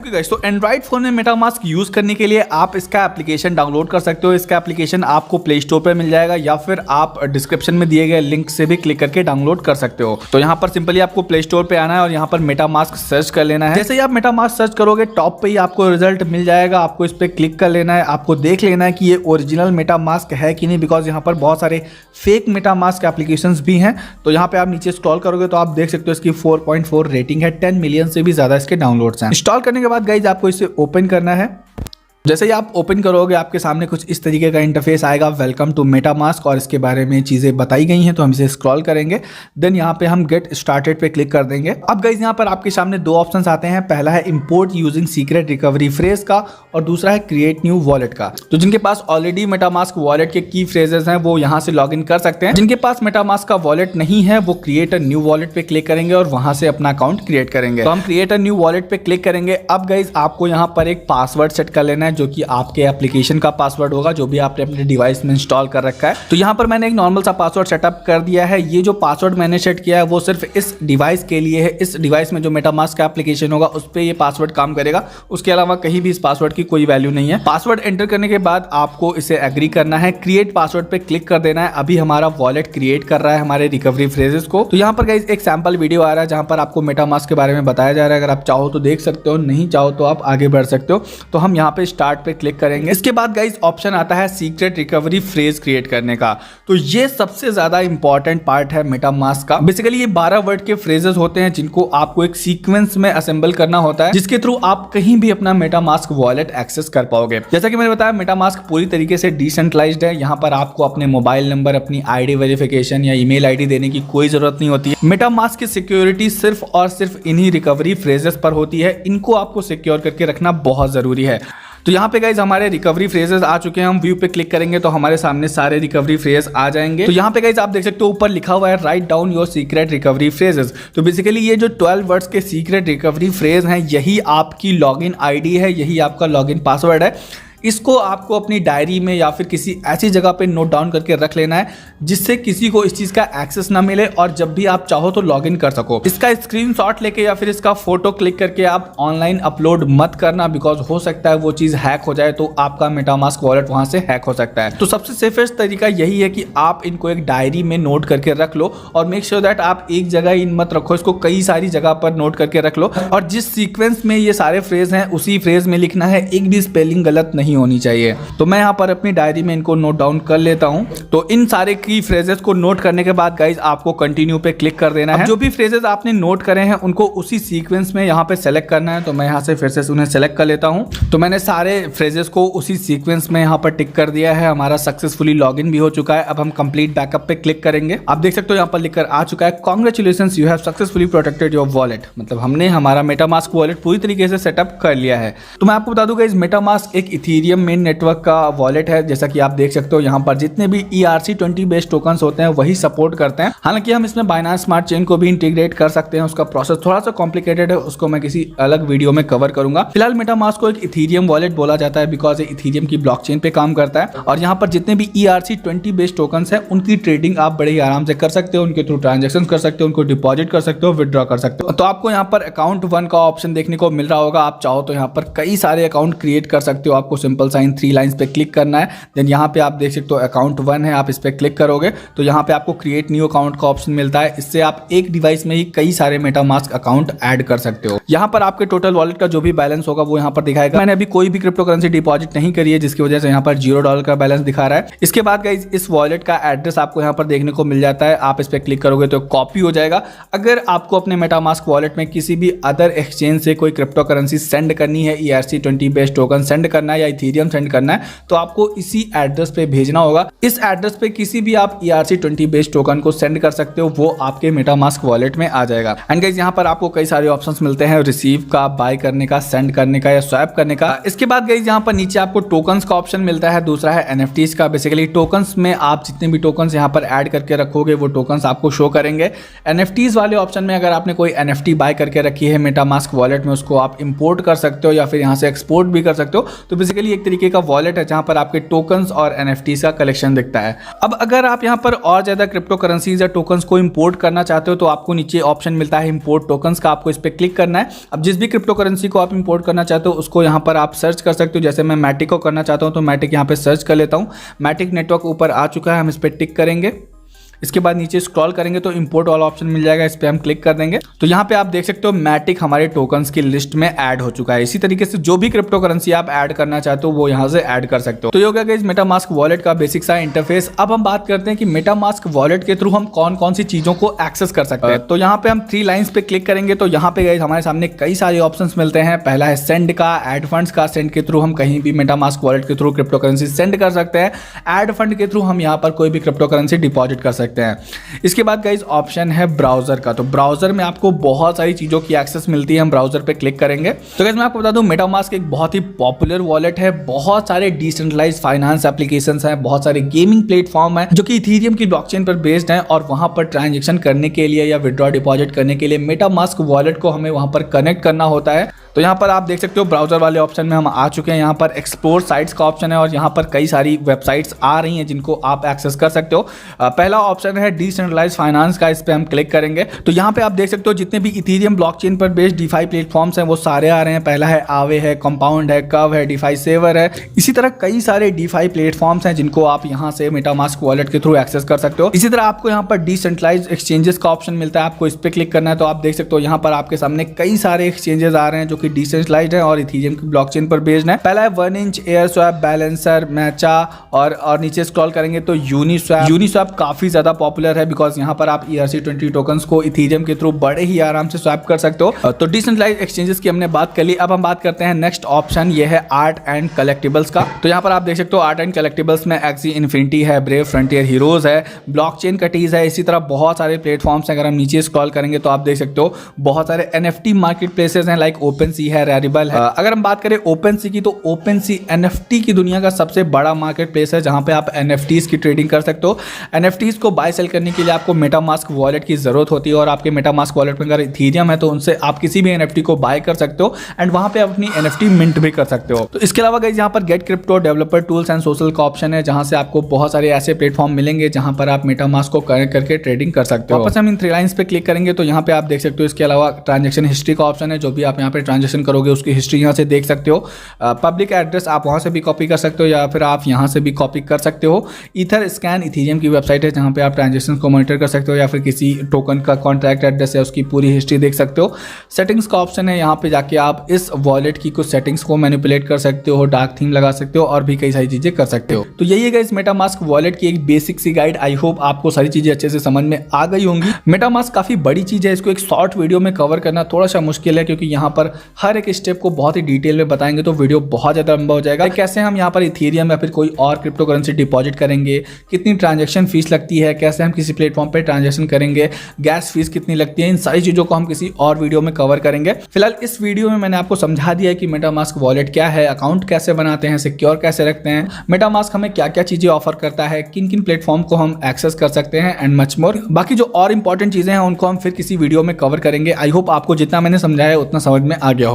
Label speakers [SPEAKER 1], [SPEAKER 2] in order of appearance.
[SPEAKER 1] Guys तो Android phone में MetaMask use करने के लिए आप इसका एप्लीकेशन डाउनलोड कर सकते हो। इसका एप्लीकेशन आपको प्ले स्टोर पे मिल जाएगा या फिर आप डिस्क्रिप्शन में दिए गए लिंक से भी क्लिक करके डाउनलोड कर सकते हो। तो यहाँ पर सिंपली आपको प्ले स्टोर पे आना है और यहाँ पर मेटामास्क सर्च कर लेना है। जैसे ही आप मेटामास्क सर्च करोगे टॉप पे ही आपको रिजल्ट मिल जाएगा। आपको इस पर क्लिक कर लेना है। आपको देख लेना है कि ये ओरिजिनल मेटामास्क है कि नहीं, बिकॉज यहाँ पर बहुत सारे फेक मेटामास्क एप्लीकेशंस भी हैं। तो यहाँ पे आप नीचे स्क्रॉल करोगे तो आप देख सकते हो इसकी 4.4 रेटिंग है, 10 मिलियन से भी ज्यादा इसके डाउनलोड्स हैं। इंस्टॉल करने के बाद गाइज आपको इसे ओपन करना है। जैसे ही आप ओपन करोगे आपके सामने कुछ इस तरीके का इंटरफेस आएगा, वेलकम टू मेटामास्क, और इसके बारे में चीज़ें बताई गई हैं। तो हम इसे स्क्रॉल करेंगे, देन यहाँ पे हम गेट स्टार्टेड पे क्लिक कर देंगे। अब गाइस यहाँ पर आपके सामने दो ऑप्शंस आते हैं। पहला है import using secret recovery phrase का और दूसरा है क्रिएट न्यू वॉलेट का। तो जिनके पास ऑलरेडी मेटामास्क वॉलेट के की फ्रेजेस हैं वो यहाँ से लॉग इन कर सकते हैं। जिनके पास मेटामास्क का वॉलेट नहीं है वो क्रिएट अ न्यू वॉलेट पे क्लिक करेंगे और वहां से अपना अकाउंट क्रिएट करेंगे। तो हम क्रिएट अ न्यू वॉलेट पे क्लिक करेंगे। अब गाइस आपको यहाँ पर एक पासवर्ड सेट कर लेना है जो कि आपके एप्लीकेशन का पासवर्ड होगा जो भी आपने अपने डिवाइस में इंस्टॉल कर रखा है। तो यहाँ पर मैंने एक नॉर्मल सा पासवर्ड सेटअप कर दिया है। ये जो पासवर्ड मैंने सेट किया है वो सिर्फ इस डिवाइस के लिए है। इस डिवाइस में जो मेटामास्क का एप्लीकेशन होगा उस पर ये पासवर्ड काम करेगा। उसके अलावा कहीं भी इस पासवर्ड की कोई वैल्यू नहीं है। पासवर्ड एंटर करने के बाद आपको इसे एग्री करना है। क्रिएट पासवर्ड पे क्लिक कर देना है। अभी हमारा वॉलेट क्रिएट कर रहा है हमारे रिकवरी फ्रेजेस को। तो यहाँ पर गाइस एक सैंपल वीडियो आ रहा है जहां पर आपको मेटामास्क के बारे में बताया जा रहा है। अगर आप चाहो तो देख सकते हो, नहीं चाहो तो आप आगे बढ़ सकते हो। तो हम यहाँ पे स्टार्ट पे क्लिक करेंगे। इसके बाद गाइस ऑप्शन आता है सीक्रेट रिकवरी फ्रेज क्रिएट करने का। तो ये सबसे ज्यादा इंपॉर्टेंट पार्ट है मेटामास्क का। बेसिकली ये 12 वर्ड के फ्रेजेस होते हैं जिनको आपको एक सीक्वेंस में असेंबल करना होता है, जिसके थ्रू आप कहीं भी अपना मेटामास्क वॉलेट एक्सेस कर पाओगे। जैसा कि मैंने बताया मेटामास्क पूरी तरीके से डिसेंट्रलाइज्ड है। यहाँ पर आपको अपने मोबाइल नंबर, अपनी आईडी वेरिफिकेशन या ईमेल आईडी देने की कोई जरूरत नहीं होती है। मेटामास्क की सिक्योरिटी सिर्फ और सिर्फ इन्हीं रिकवरी फ्रेजेस पर होती है। इनको आपको सिक्योर करके रखना बहुत जरूरी है। तो यहाँ पे गाइज हमारे रिकवरी फ्रेजेस आ चुके हैं। हम व्यू पे क्लिक करेंगे तो हमारे सामने सारे रिकवरी फ्रेज आ जाएंगे। तो यहाँ पे गाइज आप देख सकते हो ऊपर लिखा हुआ है write down your secret recovery phrases. तो बेसिकली ये जो 12 वर्ड्स के सीक्रेट रिकवरी फ्रेज हैं यही आपकी लॉगिन आईडी है, यही आपका लॉगिन पासवर्ड है। इसको आपको अपनी डायरी में या फिर किसी ऐसी जगह पे नोट डाउन करके रख लेना है जिससे किसी को इस चीज़ का एक्सेस ना मिले और जब भी आप चाहो तो लॉगिन कर सको। इसका स्क्रीनशॉट लेके या फिर इसका फोटो क्लिक करके आप ऑनलाइन अपलोड मत करना, बिकॉज हो सकता है वो चीज़ हैक हो जाए तो आपका मेटामास्क वॉलेट वहां से हैक हो सकता है। तो सबसे सेफेस्ट तरीका यही है कि आप इनको एक डायरी में नोट करके रख लो और मेक श्योर दैट आप एक जगह इन मत रखो, इसको कई सारी जगह पर नोट करके रख लो। और जिस सीक्वेंस में ये सारे फ्रेज हैं उसी फ्रेज में लिखना है, एक भी स्पेलिंग गलत नहीं होनी चाहिए। तो मैं यहाँ पर अपनी डायरी में इनको नोट डाउन कर लेता हूँ। तो इन सारे की फ्रेजेस को नोट करने के बाद गाइज आपको कंटिन्यू पे क्लिक कर देना है। जो भी फ्रेजेस आपने नोट करे हैं उनको उसी सीक्वेंस में यहाँ पे सेलेक्ट करना है। तो मैं यहाँ से फिर से उन्हें सेलेक्ट कर लेता हूँ। तो मैंने सारे फ्रेजेस को उसी सीक्वेंस में यहाँ पर टिक कर दिया है। हमारा सक्सेसफुली लॉगिन भी हो चुका है। अब हम कंप्लीट बैकअप पे क्लिक करेंगे। आप देख सकते हो यहाँ पर लिखकर आ चुका है congratulations you have successfully protected your wallet. मतलब हमने हमारा मेटामास्क वॉलेट पूरी तरीके से सेटअप कर लिया है। तो मैं आपको बता दूंगा इस मेटामास्क एक इथेरियम मेन नेटवर्क का वॉलेट है। जैसा कि आप देख सकते हो यहाँ पर जितने भी ERC20 बेस्ड टोकन्स होते हैं वही सपोर्ट करते हैं। हालांकि हम इसमें बाइनेंस स्मार्ट चेन को भी इंटीग्रेट कर सकते हैं। उसका प्रोसेस थोड़ा सा कॉम्प्लिकेटेड है, उसको मैं किसी अलग वीडियो में कवर करूंगा। फिलहाल मेटामास्क को एक इथेरियम वॉलेट बोला जाता है बिकॉज ये इथेरियम की ब्लॉकचेन पे काम करता है। और यहाँ पर जितने भी ERC20 बेस्ड टोकन्स हैं उनकी ट्रेडिंग आप बड़े ही आराम से कर सकते हो, उनके थ्रू ट्रांजेक्शन कर सकते हो, उनको डिपॉजिट कर सकते हो, विदड्रॉ कर सकते हो। तो आपको यहाँ पर अकाउंट 1 का ऑप्शन देखने को मिल रहा होगा। आप चाहो तो यहाँ पर कई सारे अकाउंट क्रिएट कर सकते हो। आपको सिंपल साइन 3 लाइन्स पे क्लिक करना है। देन यहाँ पे आप देख सकते हो अकाउंट 1 है, आप इस पे क्लिक करोगे तो यहाँ पे आपको क्रिएट न्यू अकाउंट का ऑप्शन मिलता है। इससे आप एक डिवाइस में ही कई सारे मेटामास्क अकाउंट ऐड कर सकते हो। यहाँ पर आपके टोटल वॉलेट का जो भी बैलेंस होगा वो यहाँ पर दिखाएगा। मैंने अभी कोई भी क्रिप्टो करेंसी डिपॉजिट नहीं करी है जिसकी वजह से यहाँ पर $0 का बैलेंस दिखा रहा है। इसके बाद गाइस इस वॉलेट का एड्रेस आपको यहाँ पर देखने को मिल जाता है। आप इस पे क्लिक करोगे तो कॉपी हो जाएगा। अगर आपको अपने मेटामास्क वॉलेट में किसी भी अदर एक्सचेंज से कोई क्रिप्टो करेंसी सेंड करनी है, ERC20 बेस्ड टोकन सेंड करना है या इथेरियम सेंड करना है, तो आपको इसी एड्रेस पे भेजना होगा। इस एड्रेस पे किसी भी आप ERC20 बेस्ड टोकन को सेंड कर सकते हो, वो आपके मेटामास्क वॉलेट में आ जाएगा। एंड गाइस यहाँ पर आपको कई सारे ऑप्शंस मिलते हैं, रिसीव का, बाय करने का, सेंड करने का या स्वैप करने का। इसके बाद गाइस यहाँ पर नीचे आपको टोकन्स का ऑप्शन मिलता है। दूसरा है NFTs का। बेसिकली टोकन्स में आप जितने भी टोकन्स यहाँ पर ऐड करके रखोगे वो टोकन्स आपको शो करेंगे। NFTs वाले ऑप्शन में अगर आपने कोई NFT बाय करके रखी है मेटामास्क वॉलेट में, उसको आप इंपोर्ट कर सकते हो या फिर यहाँ से एक्सपोर्ट भी कर सकते हो। तो बेसिकली बेसिकली एक तरीके का वॉलेट है जहां पर आपके टोकन्स और NFTs का कलेक्शन दिखता है। अब अगर आप यहां पर और ज्यादा क्रिप्टो करेंसीज या टोकन्स को इंपोर्ट करना चाहते हो तो आपको नीचे ऑप्शन मिलता है इंपोर्ट टोकन्स का, आपको इस पर क्लिक करना है। अब जिस भी क्रिप्टो करेंसी को आप इंपोर्ट करना चाहते हो उसको यहाँ पर आप सर्च कर सकते हो। जैसे मैं मैटिक को करना चाहता हूँ तो मैटिक यहाँ पे सर्च कर लेता हूँ। मैटिक नेटवर्क ऊपर आ चुका है, हम इस पर टिक करेंगे। इसके बाद नीचे स्क्रॉल करेंगे तो इंपोर्ट वाला ऑप्शन मिल जाएगा, इस पे हम क्लिक कर देंगे तो यहाँ पे आप देख सकते हो मैटिक हमारे टोकन्स की लिस्ट में ऐड हो चुका है। इसी तरीके से जो भी क्रिप्टो करेंसी आप ऐड करना चाहते हो वो यहाँ से ऐड कर सकते हो। तो ये हो गया गाइस मेटामास्क वॉलेट का बेसिक सा इंटरफेस। अब हम बात करते हैं कि मेटामास्क वॉलेट के थ्रू हम कौन कौन सी चीजों को एक्सेस कर सकते हैं। तो यहाँ पे हम 3 लाइन्स पे क्लिक करेंगे तो यहाँ पे गाइस हमारे सामने कई सारे ऑप्शंस मिलते हैं। पहला है सेंड का, ऐड फंड्स का। सेंड के थ्रू हम कहीं भी मेटामास्क वॉलेट के थ्रू क्रिप्टो करेंसी सेंड कर सकते हैं। ऐड फंड के थ्रू हम यहाँ पर कोई भी क्रिप्टो करेंसी डिपॉजिट कर सकते हैं। इसके बाद गाइस ऑप्शन है ब्राउजर का। तो ब्राउजर में आपको बहुत सारी चीजों की एक्सेस मिलती है, हम ब्राउजर पे क्लिक करेंगे तो गाइस मैं आपको बता दूं मेटामास्क एक बहुत ही पॉपुलर वॉलेट है। बहुत सारे डिसेंट्रलाइज्ड फाइनेंस एप्लीकेशंस हैं, बहुत सारे गेमिंग प्लेटफॉर्म हैं जो कि इथेरियम की ब्लॉकचेन पर बेस्ड हैं और वहां पर ट्रांजैक्शन करने के लिए या विड्रॉ डिपॉजिट करने के लिए मेटामास्क वॉलेट को हमें वहां पर कनेक्ट करना होता है। तो यहाँ पर आप देख सकते हो ब्राउजर वाले ऑप्शन में हम आ चुके हैं। यहाँ पर एक्सप्लोर साइट्स का ऑप्शन है और यहाँ पर कई सारी वेबसाइट्स आ रही हैं जिनको आप एक्सेस कर सकते हो। पहला ऑप्शन है डिसेंट्रलाइज्ड फाइनेंस का, इस पे हम क्लिक करेंगे तो यहाँ पे आप देख सकते हो जितने भी इथेरियम ब्लॉकचेन पर बेस्ड डीफाई प्लेटफॉर्म्स हैं वो सारे आ रहे हैं। पहला है आवे है, कंपाउंड है, कर्व है, डीफाई सेवर है। इसी तरह कई सारे डीफाई प्लेटफॉर्म्स हैं जिनको आप यहाँ से मेटामास्क वॉलेट के थ्रू एक्सेस कर सकते हो। इसी तरह आपको यहाँ पर डिसेंट्रलाइज्ड एक्सचेंजेस का ऑप्शन मिलता है, आपको इस पे क्लिक करना है तो आप देख सकते हो यहाँ पर आपके सामने कई सारे एक्सचेंजेस आ रहे हैं जो कि डिसेंट्रलाइज्ड और इथेरियम की ब्लॉकचेन पर बेस्ड है। पहला है 1inch, एयरस्वैप, बैलेंसर, मैचा और नीचे स्क्रॉल करेंगे तो यूनिस्वैप। यूनिस्वैप काफी ज्यादा पॉपुलर है बिकॉज यहाँ पर आप ERC-20 टोकन्स को इथेरियम के थ्रू बड़े ही आराम से स्वैप कर सकते हो। तो डिसेंट्रलाइज्ड एक्सचेंजेस की हमने बात कर ली। अब हम बात करते हैं नेक्स्ट ऑप्शन, ये है आर्ट एंड कलेक्टिबल्स का। तो यहाँ पर आप देख सकते हो आर्ट एंड कलेक्टिबल्स में एक्सी इन्फिनिटी है, ब्रेव फ्रंटियर हीरोज है, ब्लॉकचेन कटीज है। इसी तरह बहुत सारे प्लेटफॉर्म्स हैं। अगर हम नीचे स्क्रॉल करेंगे तो आप देख सकते हो बहुत सारे NFT मार्केट प्लेसेस हैं लाइक OpenSea है, Rarible है। अगर हम बात करें OpenSea की तो OpenSea NFT की दुनिया का सबसे बड़ा मार्केट प्लेस है जहां पे आप NFTs की ट्रेडिंग कर सकते हो। NFTs को बाय सेल करने के लिए आपको मेटामास्क वॉलेट की जरूरत होती है और आपके मेटामास्क वॉलेट में अगर इथेरियम है तो उनसे आप किसी भी NFT को बाय कर सकते हो एंड वहां पे आप अपनी NFT मिंट भी कर सकते हो। तो इसके अलावा गाइस यहाँ पर get crypto, developer tools and social का ऑप्शन है जहां से आपको बहुत सारे ऐसे प्लेटफॉर्म मिलेंगे जहां पर आप मेटामास्क को कनेक्ट करके ट्रेडिंग कर सकते हो। वापस हम इन 3 लाइन्स पे क्लिक करेंगे तो यहाँ पे आप देख सकते हो इसके अलावा ट्रांजेक्शन हिस्ट्री का ऑप्शन है, जो भी आप यहाँ पे ट्रांजेक्शन करोगे उसकी हिस्ट्री यहाँ से देख सकते हो। पब्लिक एड्रेस आप वहां से भी कॉपी कर सकते हो या फिर आप यहां से भी कॉपी कर सकते हो। ईथर स्कैन इथेरियम की वेबसाइट है जहां पे आप ट्रांजैक्शंस को मॉनिटर कर सकते हो या फिर किसी टोकन का कॉन्ट्रैक्ट एड्रेस है उसकी पूरी हिस्ट्री देख सकते हो। सेटिंग्स का ऑप्शन है, यहाँ पे जाके आप इस वॉलेट की कुछ सेटिंग्स को मैनिपुलेट कर सकते हो, डार्क थीम लगा सकते हो और भी कई सारी चीजें कर सकते हो। तो यही है इस मेटामास्क वॉलेट की एक बेसिक सी गाइड। आई होप आपको सारी चीजें अच्छे से समझ में आ गई होंगी। मेटामास्क काफी बड़ी चीज है, इसको एक शॉर्ट वीडियो में कवर करना थोड़ा सा मुश्किल है क्योंकि यहाँ पर हर एक स्टेप को बहुत ही डिटेल में बताएंगे तो वीडियो बहुत ज्यादा लंबा हो जाएगा। कैसे हम यहाँ पर इथेरियम या फिर कोई और क्रिप्टो करेंसी डिपॉजिट करेंगे, कितनी ट्रांजैक्शन फीस लगती है, कैसे हम किसी प्लेटफॉर्म पे ट्रांजैक्शन करेंगे, गैस फीस कितनी लगती है, इन सारी चीजों को हम किसी और वीडियो में कवर करेंगे। फिलहाल इस वीडियो में मैंने आपको समझा दिया है कि मेटामास्क वॉलेट क्या है, अकाउंट कैसे बनाते हैं, सिक्योर कैसे रखते हैं, मेटामास्क हमें क्या क्या चीजें ऑफर करता है, किन किन प्लेटफॉर्म को हम एक्सेस कर सकते हैं एंड मच मोर। बाकी जो और इंपॉर्टेंट चीजें हैं उनको हम फिर किसी वीडियो में कवर करेंगे। आई होप आपको जितना मैंने समझाया उतना समझ में आ गया।